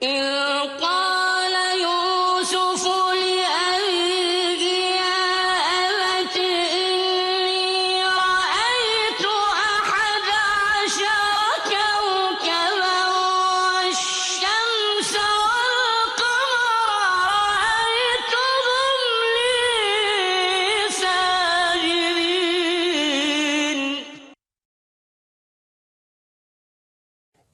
إذ قال يوسف لأبيه يا أبت إني رأيت 11 كوكبا والشمس والقمر رأيتهم لي ساجدين.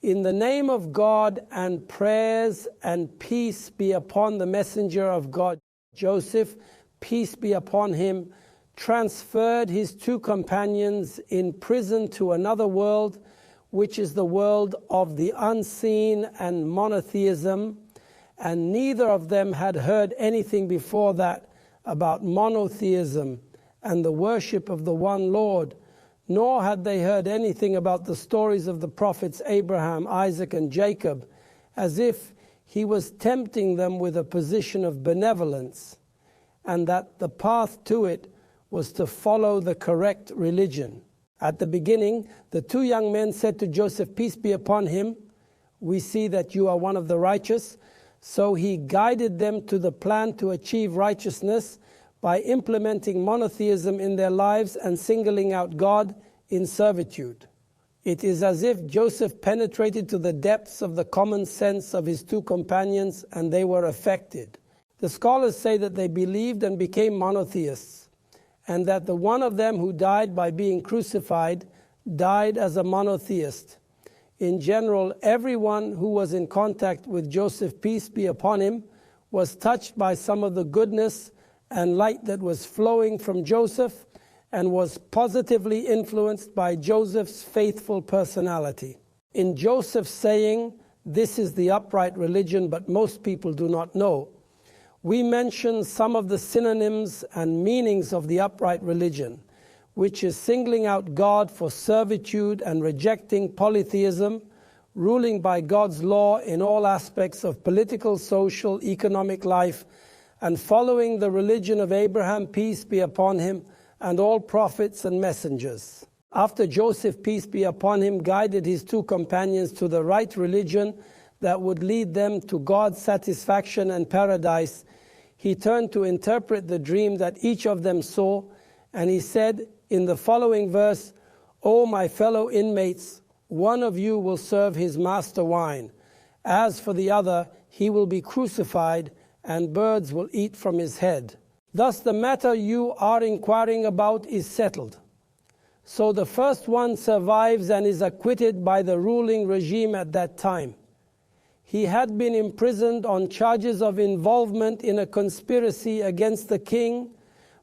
In the name of God, and prayers and peace be upon the messenger of God, Joseph, peace be upon him, transferred his 2 companions in prison to another world, which is the world of the unseen and monotheism, and neither of them had heard anything before that about monotheism and the worship of the one Lord, nor had they heard anything about the stories of the prophets Abraham, Isaac, and Jacob, as if he was tempting them with a position of benevolence, and that the path to it was to follow the correct religion. At the beginning, the 2 young men said to Joseph, peace be upon him, we see that you are one of the righteous. So he guided them to the plan to achieve righteousness by implementing monotheism in their lives and singling out God in servitude. It is as if Joseph penetrated to the depths of the common sense of his 2 companions, and they were affected. The scholars say that they believed and became monotheists, and that the one of them who died by being crucified died as a monotheist. In general, everyone who was in contact with Joseph, peace be upon him, was touched by some of the goodness and light that was flowing from Joseph, and was positively influenced by Joseph's faithful personality. In Joseph's saying, this is the upright religion, but most people do not know, we mention some of the synonyms and meanings of the upright religion, which is singling out God for servitude and rejecting polytheism, ruling by God's law in all aspects of political, social, economic life, and following the religion of Abraham, peace be upon him, and all prophets and messengers. After Joseph, peace be upon him, guided his 2 companions to the right religion that would lead them to God's satisfaction and paradise, he turned to interpret the dream that each of them saw, and he said in the following verse, O my fellow inmates, one of you will serve his master wine. As for the other, he will be crucified, and birds will eat from his head. Thus the matter you are inquiring about is settled. So the first one survives and is acquitted by the ruling regime at that time. He had been imprisoned on charges of involvement in a conspiracy against the king,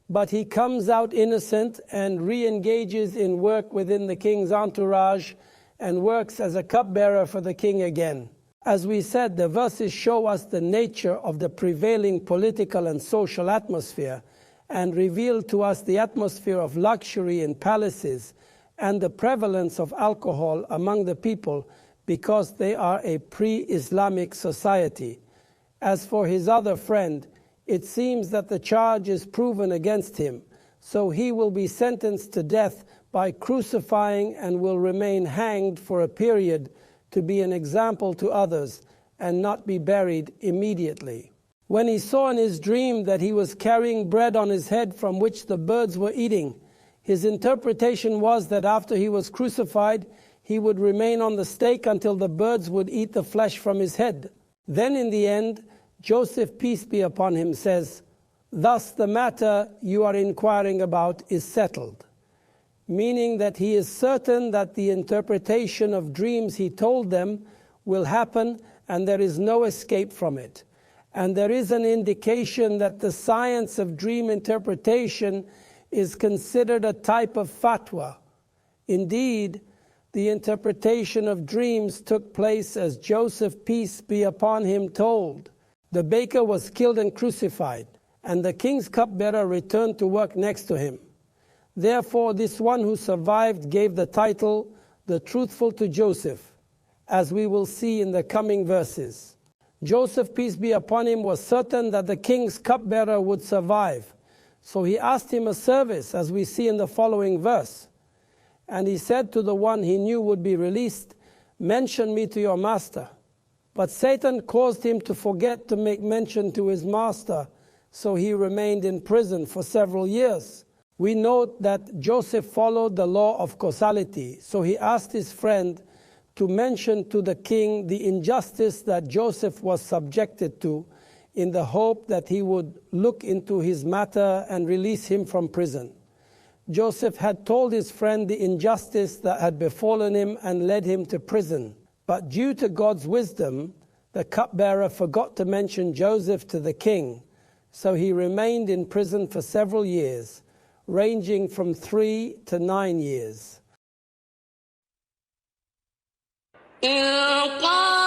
but he comes out innocent and re-engages in work within the king's entourage and works as a cupbearer for the king again. As we said, the verses show us the nature of the prevailing political and social atmosphere, and reveal to us the atmosphere of luxury in palaces and the prevalence of alcohol among the people, because they are a pre-Islamic society. As for his other friend, it seems that the charge is proven against him, so he will be sentenced to death by crucifying and will remain hanged for a period to be an example to others and not be buried immediately. When he saw in his dream that he was carrying bread on his head from which the birds were eating, his interpretation was that after he was crucified, he would remain on the stake until the birds would eat the flesh from his head. Then in the end, Joseph, peace be upon him, says, thus the matter you are inquiring about is settled. Meaning that he is certain that the interpretation of dreams he told them will happen, and there is no escape from it. And there is an indication that the science of dream interpretation is considered a type of fatwa. Indeed, the interpretation of dreams took place as Joseph, peace be upon him, told. The baker was killed and crucified, and the king's cupbearer returned to work next to him. Therefore, this one who survived gave the title, the truthful to Joseph, as we will see in the coming verses. Joseph, peace be upon him, was certain that the king's cupbearer would survive. So he asked him a service, as we see in the following verse. And he said to the one he knew would be released, mention me to your master. But Satan caused him to forget to make mention to his master, so he remained in prison for several years. We note that Joseph followed the law of causality, so he asked his friend to mention to the king the injustice that Joseph was subjected to, in the hope that he would look into his matter and release him from prison. Joseph had told his friend the injustice that had befallen him and led him to prison. But due to God's wisdom, the cupbearer forgot to mention Joseph to the king, so he remained in prison for several years, ranging from 3 to 9 years. إذ قال